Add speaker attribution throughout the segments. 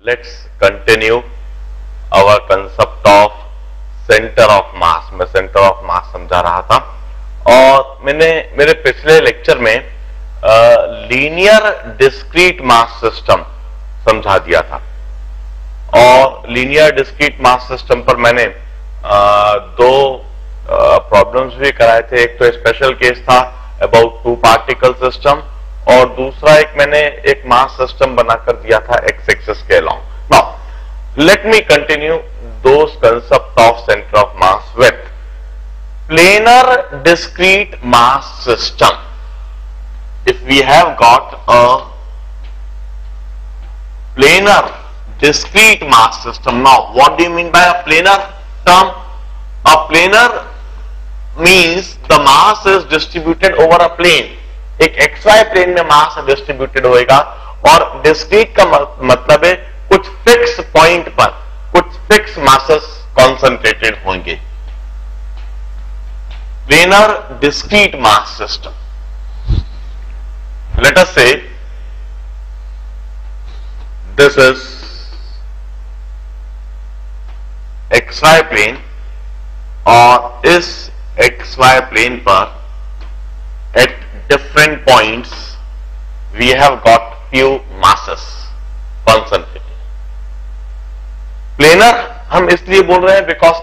Speaker 1: Let's continue our concept of center of mass. मैं center of mass समझा रहा था और मैंने मेरे पिछले लेक्चर में लीनियर डिस्क्रीट मास सिस्टम समझा दिया था और लीनियर डिस्क्रीट मास सिस्टम पर मैंने दो प्रॉब्लम्स भी कराए थे। एक तो स्पेशल केस था अबाउट टू पार्टिकल सिस्टम और दूसरा मैंने एक मास सिस्टम बनाकर दिया था एक्स एक्सिस के along. Now let me continue those concept of centre of mass with planar discrete mass system. If we have got a planar discrete mass system, now what do you mean by a planar term? A planar means the mass is distributed over a plane. एक XY plane में मास distributed होएगा और discrete का मतलब है कुछ fix point पर कुछ फिक्स मासेस कॉन्सेंट्रेटेड होंगे। Planar discrete mass system, let us से this is XY plane और इस XY plane पर at different points we have got few masses concentrated. Planar हम इसलिए बोल रहे हैं because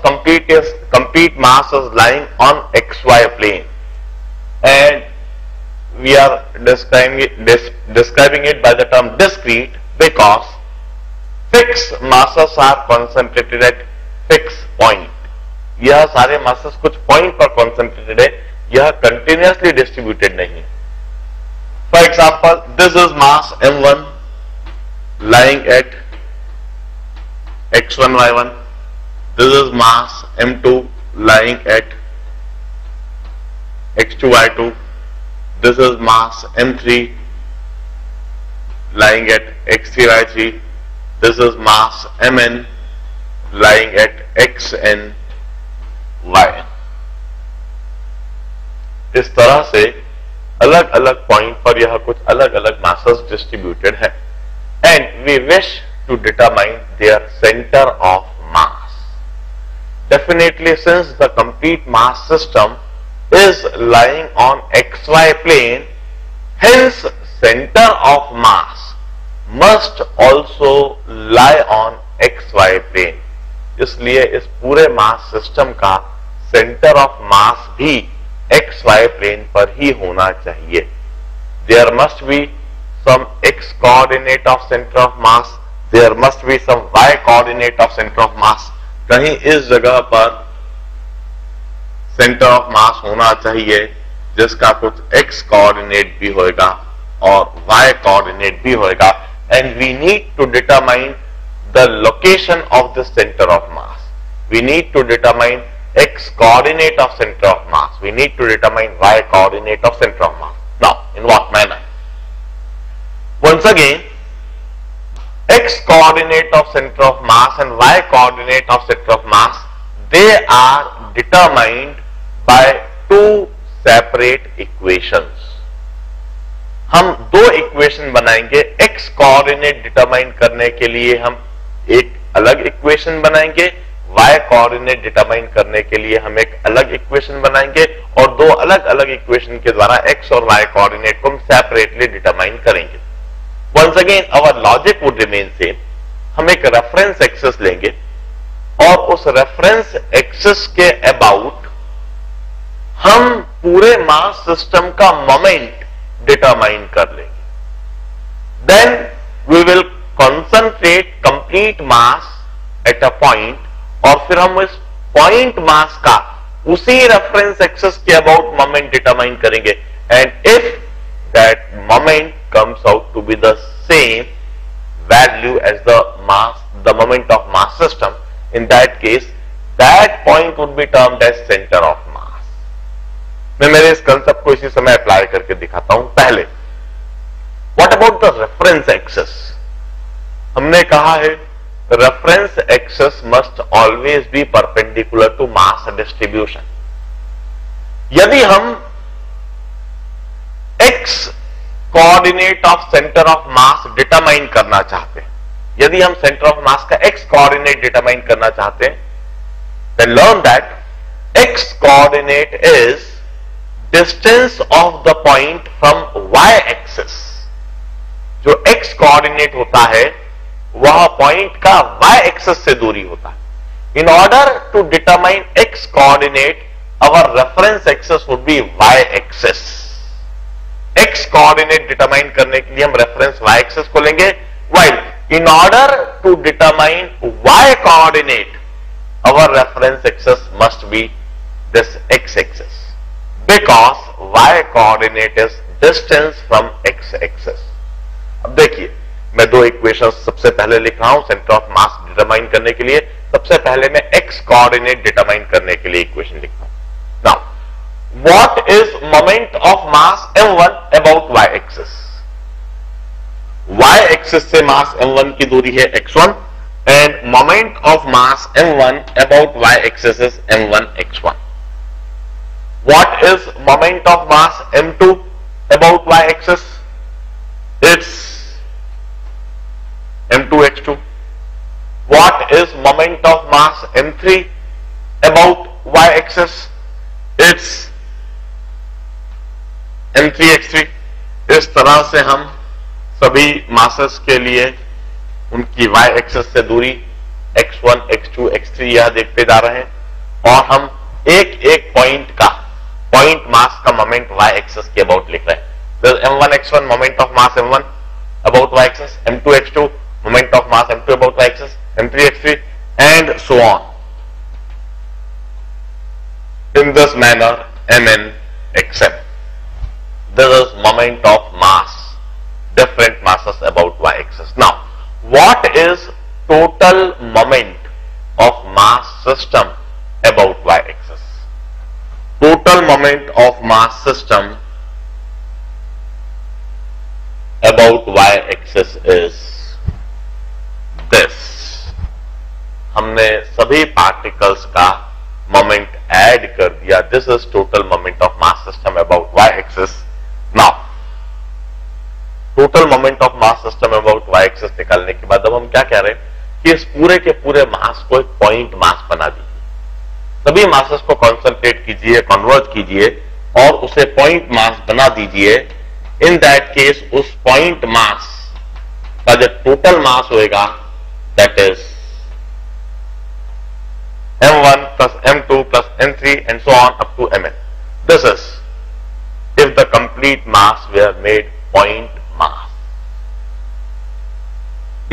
Speaker 1: complete mass is lying on XY plane and we are describing it by the term discrete because fixed masses are concentrated at fixed point. यह सारे masses कुछ point पर concentrated है, यह continuously distributed नहीं है। For example, this is mass m1 lying at x1 y1. This is mass m2 lying at x2 y2. This is mass m3 lying at x3 y3. This is mass mn lying at xn yn. इस तरह से अलग अलग point पर यह कुछ अलग अलग मासेस डिस्ट्रीब्यूटेड है and we wish to determine their centre of mass. Definitely since the complete mass system is lying on XY plane, hence center of mass must also lie on XY plane. इसलिए इस पूरे mass system का centre of मास भी XY plane पर ही होना चाहिए। There must be some X coordinate of center of mass, there must be some Y coordinate of center of mass. कहीं इस जगह पर सेंटर ऑफ मास होना चाहिए जिसका कुछ x कोऑर्डिनेट भी होएगा और y कोऑर्डिनेट भी होएगा and we need to determine the location of the centre of mass. We need to determine x coordinate of center of mass. We need to determine y coordinate of center of mass. Now, in what manner? Once again, x coordinate of center of mass and y coordinate of center of mass, they are determined by two separate equations. हम दो equation बनाएंगे। x coordinate determine करने के लिए हम एक अलग equation बनाएंगे, y कोऑर्डिनेट डिटरमाइन करने के लिए हम एक अलग इक्वेशन बनाएंगे और दो अलग अलग इक्वेशन के द्वारा x और y कोऑर्डिनेट को हम सेपरेटली डिटरमाइन करेंगे। Once again our logic would remain same. हम एक रेफरेंस एक्सिस लेंगे और उस रेफरेंस एक्सिस के अबाउट हम पूरे मास सिस्टम का मोमेंट डिटरमाइन कर लेंगे। Then we will concentrate complete mass at a point और फिर हम इस पॉइंट मास का उसी रेफरेंस एक्सिस के अबाउट मोमेंट डिटरमाइन करेंगे and if that moment comes out to be the same value as the moment of mass system, in that case that point would be termed as centre of mass. मैं मेरे इस concept को इसी समय apply करके दिखाता हूं। पहले what about the reference axis? हमने कहा है reference axis must always be perpendicular to mass distribution. यदि हम x coordinate of centre of mass determine करना चाहते हैं यदि हम सेंटर ऑफ मास का x कोऑर्डिनेट डिटरमाइन करना चाहते हैं, then learn that x coordinate is distance of the point from y axis. जो x कोऑर्डिनेट होता है वह पॉइंट का y एक्सिस से दूरी होता है। In order to determine x coordinate, our reference axis would be y axis. x coordinate determine करने के लिए हम रेफरेंस y एक्सिस को लेंगे, while in order to determine y coordinate, our reference axis must be this x axis, because y coordinate is distance from x axis. अब देखिए, मैं दो इक्वेशंस सबसे पहले लिख रहा हूं सेंटर ऑफ मास डिटरमाइन करने के लिए। सबसे पहले मैं x कोऑर्डिनेट डिटरमाइन करने के लिए इक्वेशन लिखता हूं। Now, what is moment of mass m1 about y axis? y axis से मास m1 की दूरी है x1 and moment of mass m1 about y axis is m1 x1. What is moment of mass m2 about y axis? It's m2 x2. What is moment of mass m3 about y axis? It's m3 x3. इस तरह से हम सभी masses के लिए उनकी y axis से दूरी x1, x2, x3 यह देखते जा रहे हैं और हम एक एक पॉइंट मास का मोमेंट y एक्सिस के अबाउट लिख रहे हैं। m1 x1 moment of mass m1 about y axis, m2 x2 moment of mass m2 about y axis, m3 x3 and so on. In this manner mn xn. This is moment of mass, different masses about y axis. Now, what is total moment of mass system about y axis? Total moment of mass system about y axis is this. हमने सभी particles का moment add कर दिया. This is total moment of mass system about y axis. Now total moment of mass system about y axis निकालने के बाद अब हम क्या कह रहे हैं कि इस पूरे के पूरे मास को एक पॉइंट मास बना दीजिए. सभी मासेस को कॉन्सेंट्रेट कीजिए, कन्वर्ज कीजिए और उसे पॉइंट मास बना दीजिए. इन दैट केस उस पॉइंट मास का जो टोटल मास होएगा that is m1 plus m2 plus m3 and so on up to mn. This is if the complete mass were made point mass.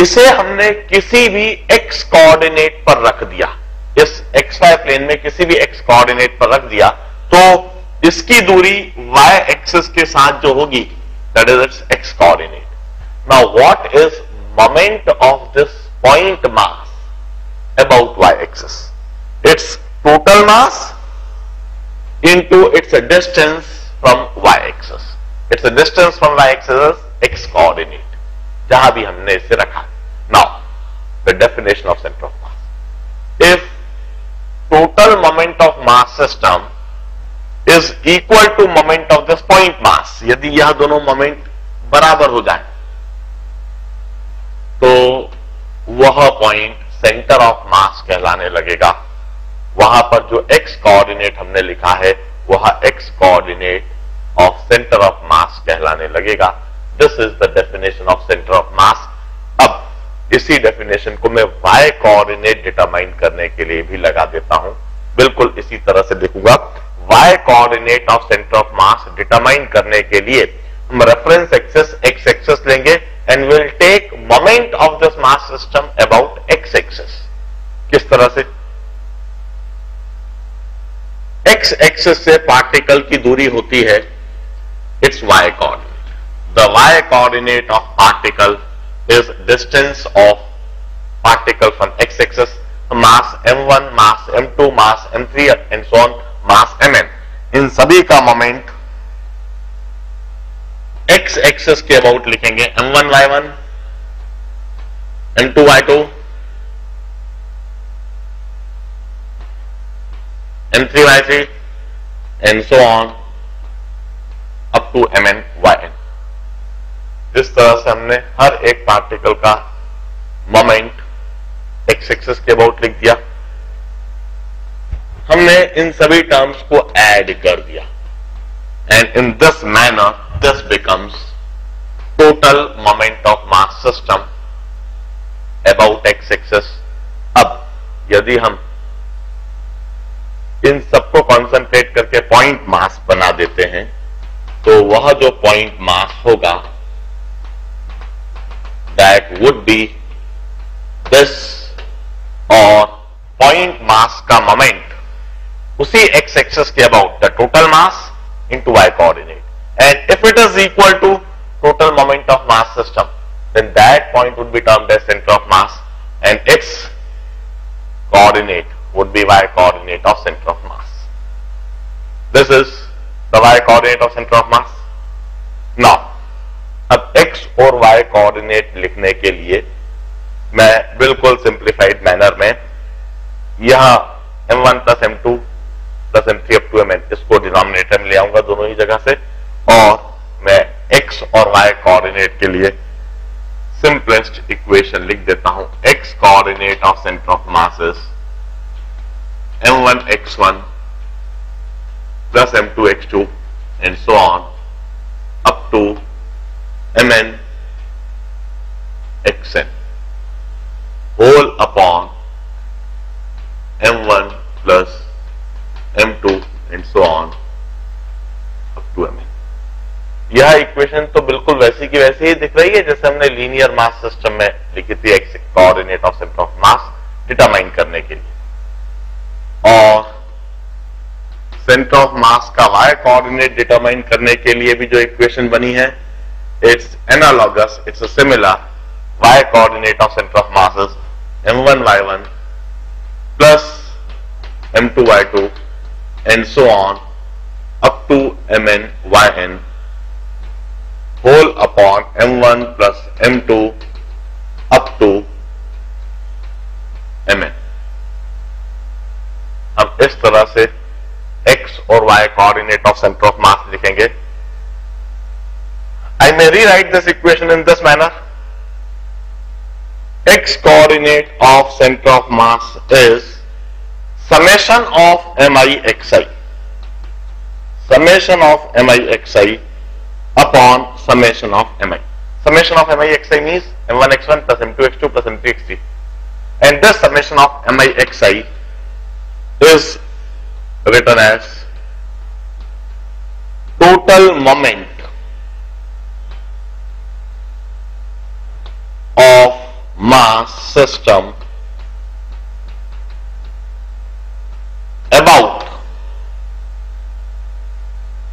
Speaker 1: इसे हमने किसी भी x कोऑर्डिनेट पर रख दिया, इस xy प्लेन में किसी भी x कोऑर्डिनेट पर रख दिया तो इसकी दूरी y एक्सिस के साथ जो होगी that is it's x coordinate. Now what is moment of this point mass about y axis? Its total mass into its distance from y-axis. Its distance from y-axis is x coordinate. जहां भी हमने इसे रखा. Now, the definition of center of mass. If total moment of mass system is equal to moment of this point mass, यदि यह दोनों moment बराबर हो जाए तो वह पॉइंट सेंटर ऑफ मास कहलाने लगेगा. वहां पर जो x कोऑर्डिनेट हमने लिखा है वह x coordinate of centre of मास कहलाने लगेगा. This is the definition of centre of मास. अब इसी डेफिनेशन को मैं y कोऑर्डिनेट डिटरमाइन करने के लिए भी लगा देता हूं. बिल्कुल इसी तरह से लिखूंगा. y coordinate of centre of mass determine करने के लिए हम रेफरेंस एक्सिस x एक्सिस लेंगे and will take moment of this mass system about x axis. किस तरह से? x एक्सिस से पार्टिकल की दूरी होती है it's y coordinate. The y coordinate of particle is distance of particle from x axis. Mass m1, mass m2, mass m3 and so on, mass mn. इन सभी का मोमेंट x एक्सिस के about लिखेंगे. m1 y1, m2 y2, m3 y3 and so on up to mn yn. इस तरह से हमने हर एक particle का मोमेंट एक्स एक्सिस के अबाउट लिख दिया, हमने इन सभी टर्म्स को ऐड कर दिया, and in this manner this becomes total moment of mass system about x axis. अब यदि हम इन सबको कॉन्सेंट्रेट करके पॉइंट मास बना देते हैं, तो वह जो पॉइंट मास होगा दैट वुड बी दिस, और पॉइंट मास का मोमेंट उसी एक्स एक्सिस के about the total mass into Y coordinate, and if it is equal to total moment of mass system then that point would be termed as center of mass and its coordinate would be y coordinate of center of mass. This is the y coordinate of center of mass. Now अब x और y coordinate लिखने के लिए मैं बिल्कुल simplified manner में यहां m1 plus m2 plus m3 up to mn इसको डिनोमिनेटर में ले आऊंगा दोनों ही जगह से, और मैं x और y कोऑर्डिनेट के लिए सिंपलेस्ट इक्वेशन लिख देता हूं। x coordinate of centre of mass is m1 x1 plus m2 x2 and so on up to mn xn whole upon m1 plus m2 and so on up to mn। यह equation तो बिल्कुल वैसी की वैसी ही दिख रही है जैसे हमने लीनियर मास सिस्टम में लिखी थी, x coordinate of centre of mass determine करने के लिए, और सेंटर ऑफ मास का वाई कोऑर्डिनेट डिटरमाइन करने के लिए भी जो इक्वेशन बनी है it's analogous, it's similar. Y coordinate of centre of mass is m1 y1 plus m2 y2 and so on up to mn yn whole upon m1 plus m2 up to mn। हम इस तरह से x और y coordinate of centre of मास लिखेंगे। I may rewrite this equation in this manner. X coordinate of center of mass is summation of mi xi, summation of mi xi upon summation of mi. Summation of mi xi means m1 x1 plus m2 x2 plus m3 x3, and this summation of mi xi is written as total moment of mass system about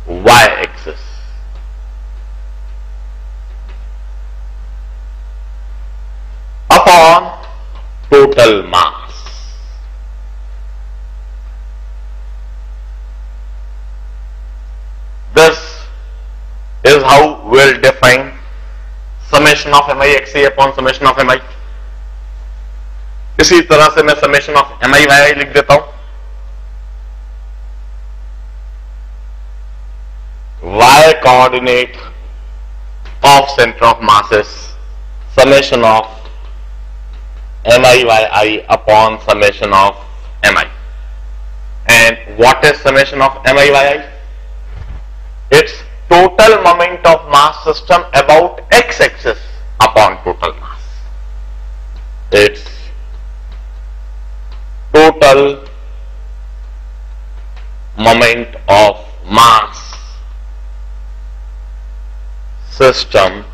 Speaker 1: y axis upon total mass. This is how we'll define summation of mi xi upon summation of mi। इसी तरह से मैं summation of mi yi लिख देता हूं। y coordinate of center of mass is summation of mi yi upon summation of mi. And what is summation of mi yi? It's total moment of mass system about x axis upon total mass. It's total moment of mass system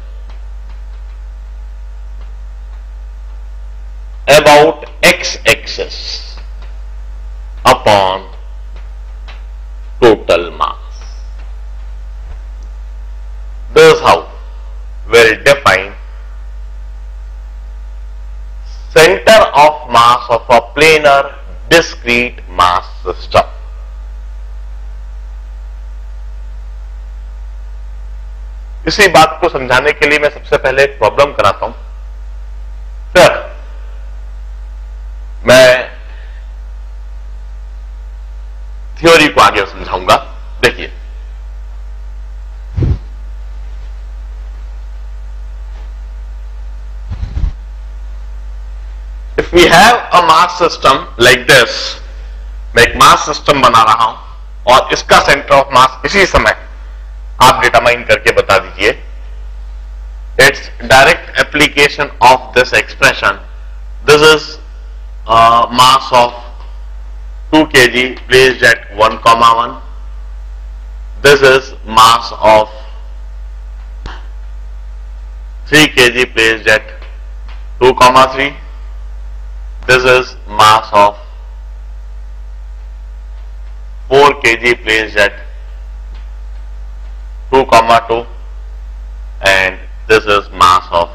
Speaker 1: about x axis upon total mass. This is how we'll define center of mass of a planar discrete mass system. इसी बात को समझाने के लिए मैं सबसे पहले एक प्रॉब्लम कराता हूं, फिर मैं थ्योरी को आगे समझाऊंगा। देखिए, if we have a mass system like this, मैं एक मास सिस्टम बना रहा हूं और इसका सेंटर ऑफ मास इसी समय आप डिटरमाइन करके बता दीजिए. It's direct application of this expression. This is mass of 2 kg placed at 1,1. This is mass of 3 kg placed at 2,3. This is mass of 4 kg placed at 2,2, and this is mass of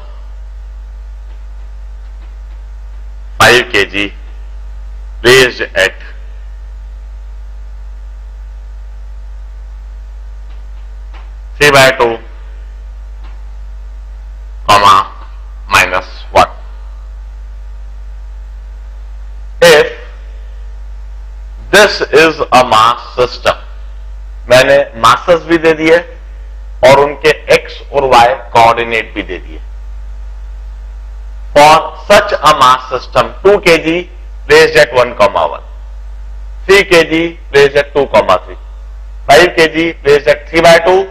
Speaker 1: 5 kg placed at 3/2, -1. If this is a mass system, मैंने masses भी दे दिए और उनके x और y coordinate भी दे दिए. For such a mass system, 2 kg placed at 1,1, 3 kg placed at 2,3, 5 kg placed at 3/2,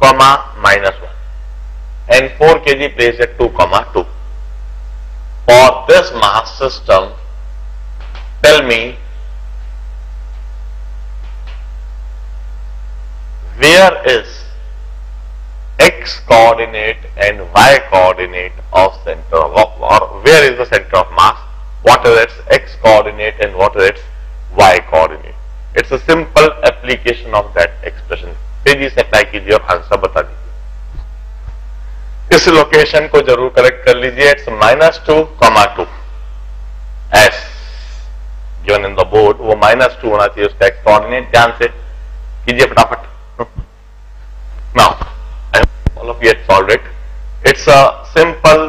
Speaker 1: -1, and 4 kg placed at 2,2. For this mass system, tell me where is x coordinate and y coordinate of center of, or where is the center of mass, what is its x coordinate and what is its y coordinate. It's a simple application of that expression. तेजी से apply कीजिए और answer बता दीजिए. इस location को जरूर correct कर लीजिए. It's -2,2 s given in the board. वो -2 होना चाहिए उसका x coordinate. ध्यान से कीजिए फटाफट. Now all of you had solved it. It's a simple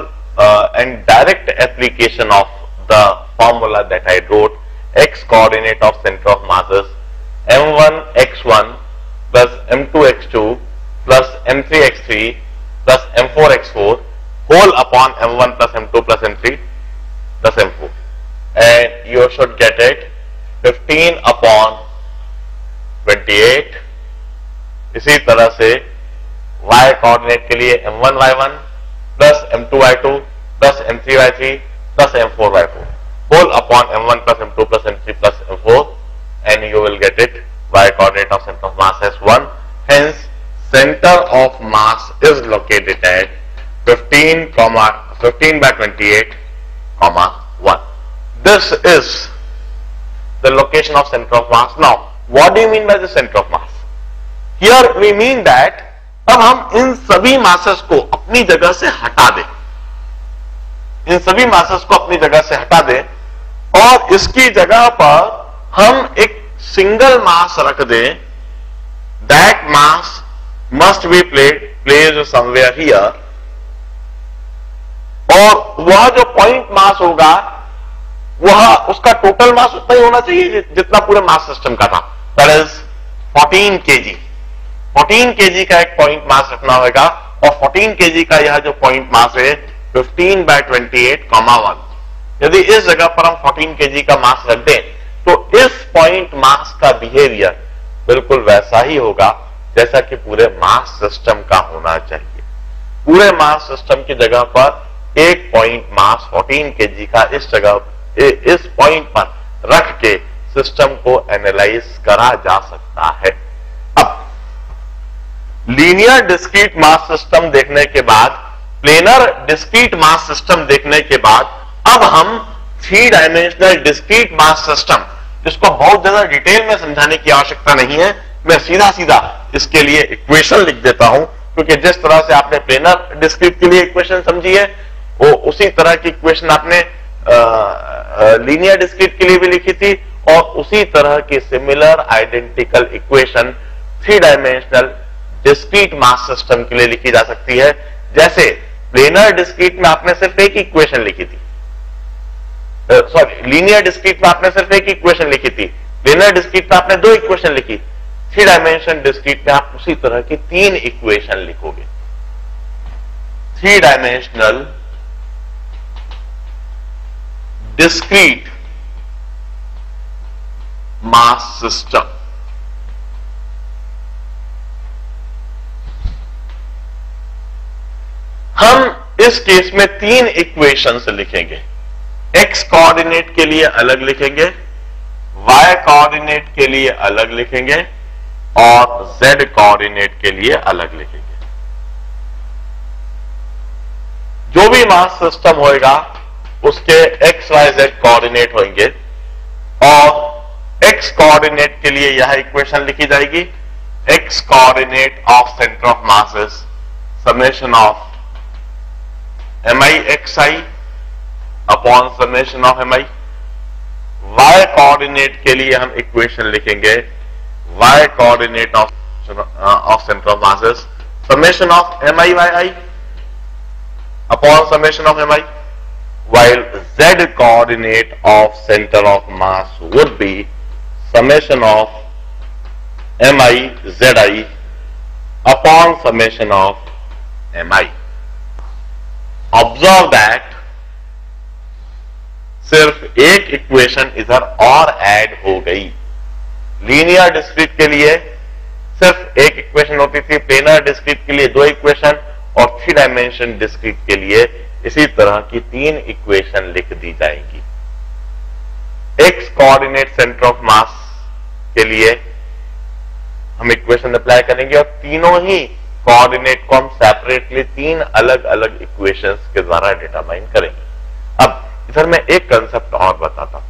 Speaker 1: and direct application of the formula that I wrote. X coordinate of center of masses m1 x1 plus m2 x2 plus m3 x3 plus m4 x4 whole upon m1 plus m2 plus m3 plus m4, and you should get it 15 upon 28. इसी तरह से y coordinate के लिए m1 y1 plus m2 y2 plus m3 y3 plus m4 y4 whole upon m1 plus m2 plus m3 plus m4, and you will get it y coordinate of center of mass as 1. Hence center of mass is located at 15/28, 1. This is the location of center of mass. Now what do you mean by the center of mass? Here we mean that अब हम इन सभी masses को अपनी जगह से हटा दें, इन सभी मासेस को अपनी जगह से हटा दें और इसकी जगह पर हम एक सिंगल मास रख दें. That mass must be placed somewhere here, और वह जो पॉइंट मास होगा वह उसका टोटल मास उतना ही होना चाहिए जितना पूरे मास सिस्टम का था. That is 14 kg. 14 kg का एक पॉइंट मास रखना होगा और 14 kg का यह जो पॉइंट मास है 15/28, 1. यदि इस जगह पर हम 14 kg का मास रख दें तो इस पॉइंट मास का बिहेवियर बिल्कुल वैसा ही होगा जैसा कि पूरे मास सिस्टम का होना चाहिए. पूरे मास सिस्टम की जगह पर एक पॉइंट मास 14 kg का इस जगह इस पॉइंट पर रख के सिस्टम को एनालाइज करा जा सकता है. अब लीनियर डिस्क्रीट मास सिस्टम देखने के बाद, प्लेनर डिस्क्रीट मास सिस्टम देखने के बाद, अब हम 3 डायमेंशनल डिस्क्रीट मास सिस्टम, जिसको बहुत ज्यादा डिटेल में समझाने की आवश्यकता नहीं है, मैं सीधा सीधा इसके लिए इक्वेशन लिख देता हूं, क्योंकि जिस तरह से आपने प्लेनर डिस्क्रीट के लिए इक्वेशन समझी है वो उसी तरह की इक्वेशन आपने लीनियर डिस्क्रीट के लिए भी लिखी थी, और उसी तरह की similar identical equation 3 dimensional discrete mass system के लिए लिखी जा सकती है. जैसे प्लेनर डिस्क्रीट में आपने सिर्फ एक इक्वेशन लिखी थी, सॉरी लीनियर डिस्क्रीट में आपने सिर्फ एक इक्वेशन लिखी थी, प्लेनर डिस्क्रीट में आपने 2 इक्वेशन लिखी. 3 डायमेंशन डिस्क्रीट में आप उसी तरह की 3 इक्वेशन लिखोगे. 3 डायमेंशनल discrete mass system. हम इस केस में तीन इक्वेशंस लिखेंगे। एक्स कोऑर्डिनेट के लिए अलग लिखेंगे, वाई कोऑर्डिनेट के लिए अलग लिखेंगे और जेड कोऑर्डिनेट के लिए अलग लिखेंगे। जो भी मास सिस्टम होएगा उसके एक्स वाई जेड कोऑर्डिनेट होंगे और एक्स कोऑर्डिनेट के लिए यह इक्वेशन लिखी जाएगी। X coordinate of centre of mass is summation of MIXI upon summation of MI। y coordinate के लिए हम इक्वेशन लिखेंगे y coordinate of centre of mass is summation of MIYI upon summation of MI, while z coordinate of center of mass would be summation of MIZI upon summation of MI. Observe that सिर्फ एक equation इधर और add हो गई। Linear discrete के लिए सिर्फ एक इक्वेशन होती थी, प्लेनर डिस्क्रीट के लिए दो इक्वेशन और 3 डायमेंशन डिस्क्रीट के लिए इसी तरह की 3 इक्वेशन लिख दी जाएंगी। एक्स कोऑर्डिनेट सेंटर ऑफ मास के लिए हम इक्वेशन अप्लाई करेंगे और तीनों ही कोऑर्डिनेट को हम सेपरेटली 3 अलग अलग इक्वेशंस के द्वारा डिटरमाइन करेंगे। अब इधर मैं एक कंसेप्ट और बताता हूं।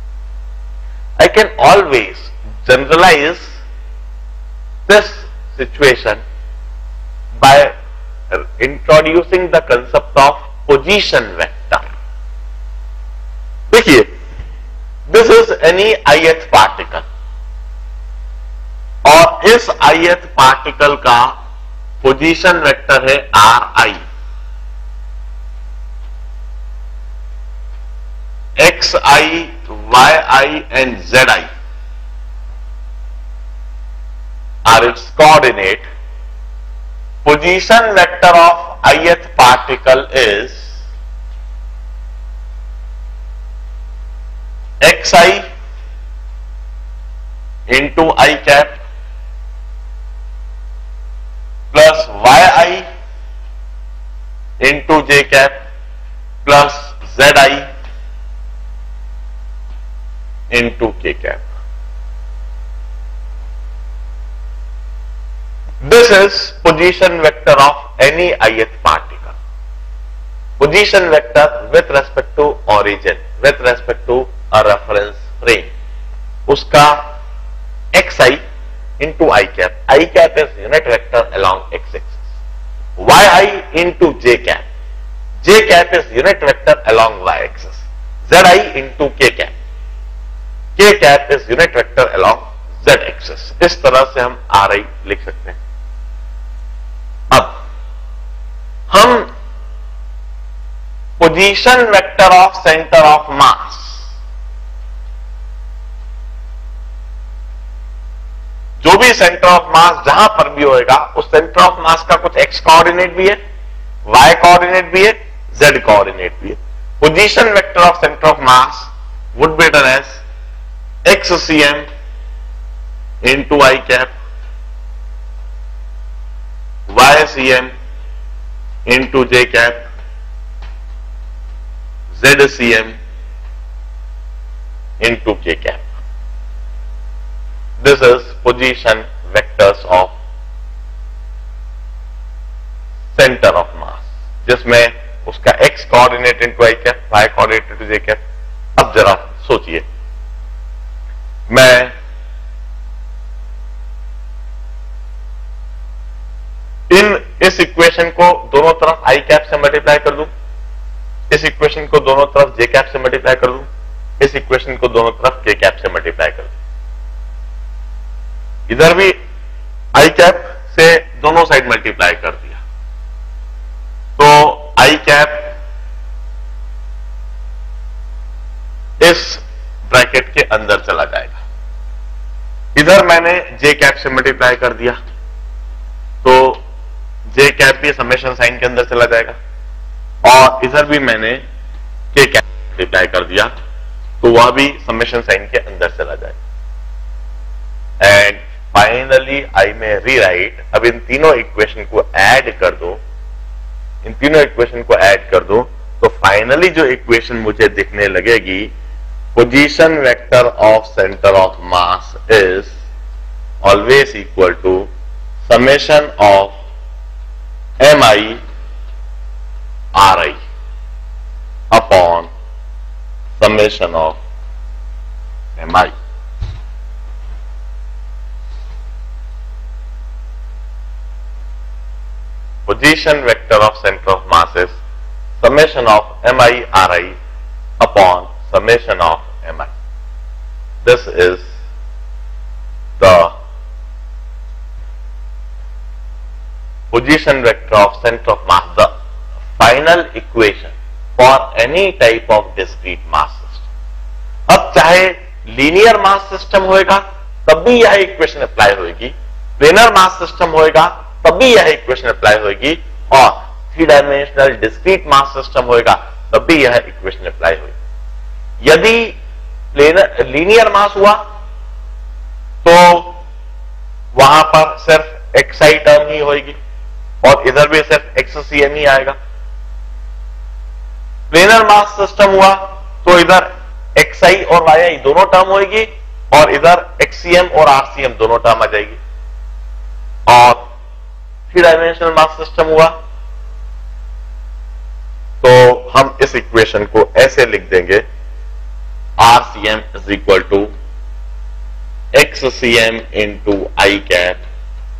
Speaker 1: I can always generalise this situation by introducing the concept of position vector. देखिए, this is any ith particle और इस ith पार्टिकल का पोजीशन वेक्टर है Ri। xi, yi and zi are its coordinate. Position vector of ith particle is xi into I cap plus yi into j cap plus zi into k cap. This is position vector of any ith particle. Position vector with respect to origin, with respect to a reference frame. Uska xi into I cap. I cap is unit vector along x-axis. Yi into j cap. J cap is unit vector along y-axis. Zi into k cap. K cap is unit vector along z-axis. इस तरह से हम Ri लिख सकते हैं। अब हम position vector of centre of मास, जो भी सेंटर ऑफ मास जहां पर भी होएगा उस सेंटर ऑफ मास का कुछ एक्स कोऑर्डिनेट भी है, वाई कोऑर्डिनेट भी है, जेड कोऑर्डिनेट भी है। Position vector of centre of mass would be written as XCM into I cap, YCM into J cap, ZCM into K cap. This is position vectors of center of mass, जिसमें उसका X coordinate into I cap, Y coordinate into J cap. अब जरा सोचिए, मैं इस equation को दोनों तरफ आई कैप से मल्टीप्लाई कर दूं, इस इक्वेशन को दोनों तरफ जे कैप से मल्टीप्लाई कर दूं, इस इक्वेशन को दोनों तरफ के कैप से मल्टीप्लाई कर दूं। इधर भी आई कैप से दोनों साइड मल्टीप्लाई कर दिया तो आई कैप इस ब्रैकेट के अंदर चला जाएगा। इधर मैंने जे कैप से मल्टीप्लाई कर दिया तो जे कैप भी समेशन साइन के अंदर चला जाएगा और इधर भी मैंने के कैप मल्टीप्लाई कर दिया तो वह भी समेशन साइन के अंदर चला जाए। एंड फाइनली आई में रीराइट, अब इन तीनों इक्वेशन को ऐड कर दो, इन तीनों इक्वेशन को ऐड कर दो, तो फाइनली जो इक्वेशन मुझे दिखने लगेगी, position vector of centre of mass is always equal to summation of M I R I upon summation of M I. Position vector of center of mass is summation of mi ri upon summation of mi. This is the position vector of center of mass, the final equation for any type of discrete mass system. अब चाहे linear mass system होएगा तब भी यह equation apply होगी, planar mass system होएगा तब भी यह इक्वेशन अप्लाई होगी, और 3 डायमेंशनल डिस्क्रीट मास सिस्टम होएगा तब भी यह इक्वेशन अप्लाई होगी। यदि लीनियर मास हुआ तो वहां पर सिर्फ xi टर्म ही होगी और इधर भी सिर्फ xcm ही आएगा। प्लेनर मास सिस्टम हुआ तो इधर xi और yi दोनों टर्म होगी और इधर xcm और rcm दोनों टर्म आ जाएगी। और 3 डायमेंशनल मास सिस्टम हुआ तो हम इस इक्वेशन को ऐसे लिख देंगे, RCM is equal to XCM into I cap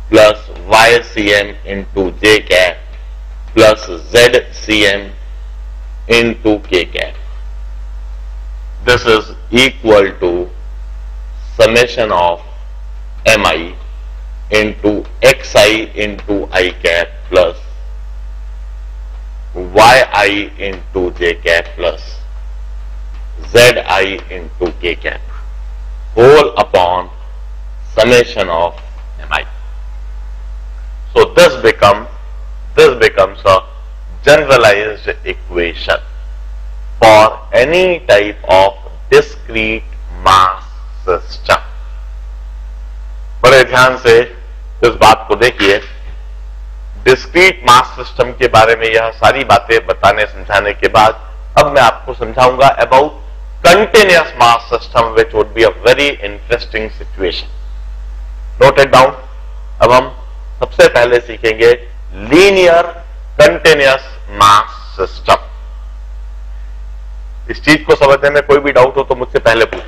Speaker 1: plus YCM into J cap plus ZCM into K cap. This is equal to summation of MI into xi into I cap plus yi into j cap plus zi into k cap whole upon summation of mi. So this becomes a generalized equation for any type of discrete mass system. बड़े ध्यान से इस बात को देखिए, discrete mass system के बारे में यह सारी बातें बताने समझाने के बाद अब मैं आपको समझाऊंगा about continuous mass system which would be a very interesting situation. Note it down. अब हम सबसे पहले सीखेंगे लीनियर कंटिन्यूअस मास सिस्टम। इस चीज को समझने में कोई भी डाउट हो तो मुझसे पहले पूछें।